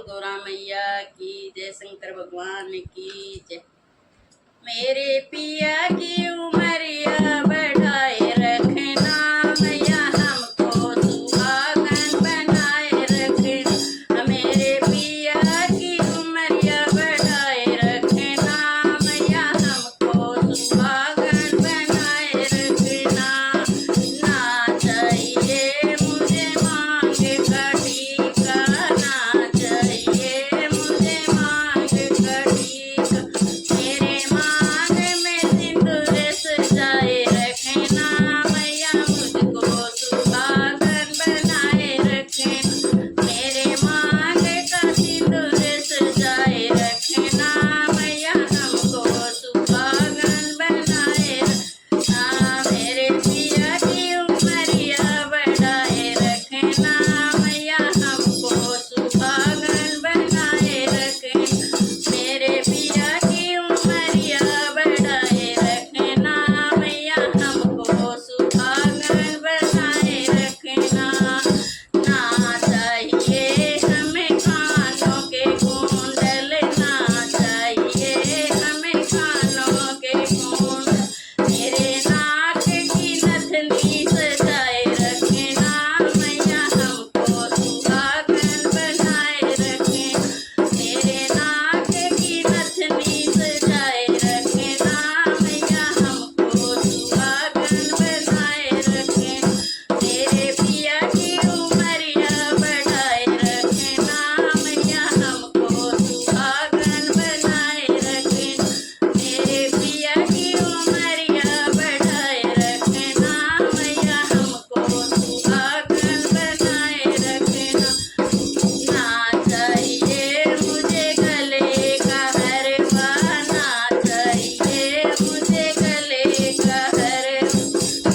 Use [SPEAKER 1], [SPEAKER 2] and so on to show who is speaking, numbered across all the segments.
[SPEAKER 1] गौरा मैया की जय, शंकर भगवान की जय। मेरे पिया की उमरिया बढ़ाए रखना मैया, हमको सुहागन बनाए रखना। मेरे पिया की उमरिया बढ़ाए रखना मैया, हमको सुहागन बनाए रखना। ना चाहिए मुझे मांग का टीका, ना चाहिए मुझे मांग का टीका। मेरे मांग में सिंदूर सजाए रखना मैया, मुझको सुहागन बनाए रखना। मेरे मांग का सिंदूर सजाए रखना मैया, हमको सुहागन बनाए रखना। मेरे पिया की उमरिया बढ़ाए रखना मैया, हमको सुहागन बनाए रखना। मेरे पिया की उमरिया बढ़ाए रखना मैया, हमको सुहागन बनाए रखना। ना चाहिए हमें कानों के कुंडल, ना चाहिए हमें कानों के कुंडल। मेरे नाक की नथनी सजाए रखना मैया, हमको सुहागन बनाए रखना। मेरे नाक की नथनी सजाए रखना मैया, हमको सुहागन बनाए रखना। मेरे पिया की उमरिया बढ़ाए रखना मैया, हमको सुहागन बनाए रखना। मेरे पिया की उमरिया बढ़ाए रखना मैया, हमको सुहागन बनाए रखना। ना चाहिए मुझे गले का हरवा, ना चाहिए मुझे गले का हरवा।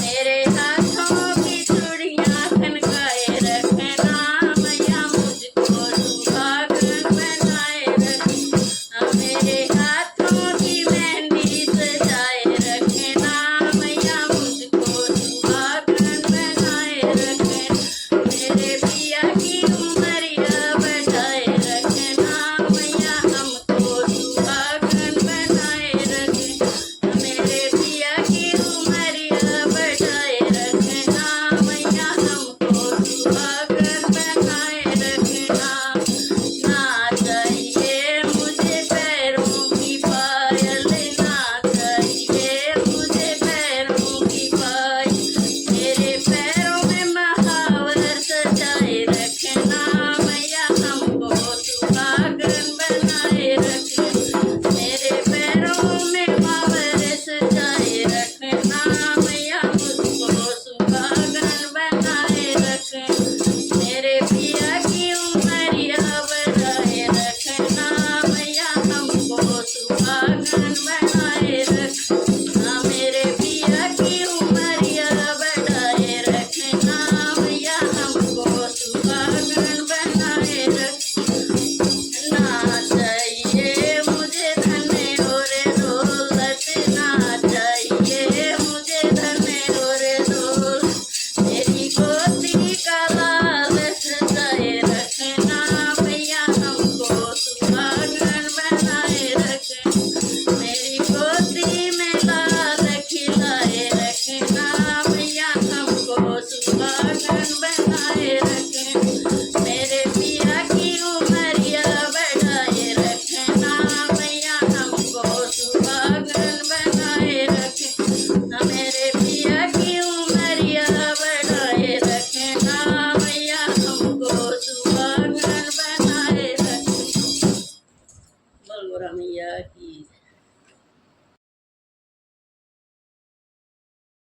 [SPEAKER 1] मेरे हाथों की चूड़ियां खनकाए रखना मैया, मुझको सुहागन बनाए रखना। मेरे हाथों की मेहंदी सजाए रखना मैया, मुझको सुहागन बनाए रखना। मेरे पिया की उमरिया बढ़ाए रखना मैया, हमको सुहागन बनाए रखना। मेरे पिया की उमरिया बढ़ाए रखना मैया, हमको सुहागन बनाए रखना। ना चाहिए मुझे पैरों की पायल, ना चाहिए मुझे पैरों की पायल। मेरे पैरों में महावर सजाए रखना मैया, हमको सुहागन बनाए रखना। मेरे पैरों में महावर सजाए रखना मैया, मुझको सुहागन बनाए रखना। मेरे पिया की उमरिया बढ़ाए रखना मैया, हमको सुहागन बनाए रखना। मेरे पिया की उमरिया बढ़ाए रखना मैया, हमको सुहागन बनाए रखना। ना चाहिए मुझे धन और दौलत, ना चाहिए मुझे धन और दौलत। मेरी गोदी का लाल सजाए रखना मैया, हमको सुहागन बनाए रखना। मेरी गोदी में लाल खिलाए रखना मैया, हमको सुहागन बनाए रखना। मेरे पिया की उमरिया बढ़ाए रखना मैया, हमको सुहागन बनाए रखना। मेरे पिया की उमरिया बढ़ाए रखना मैया, हमको सुहागन बनाए रखना। बोल गौरा मैया की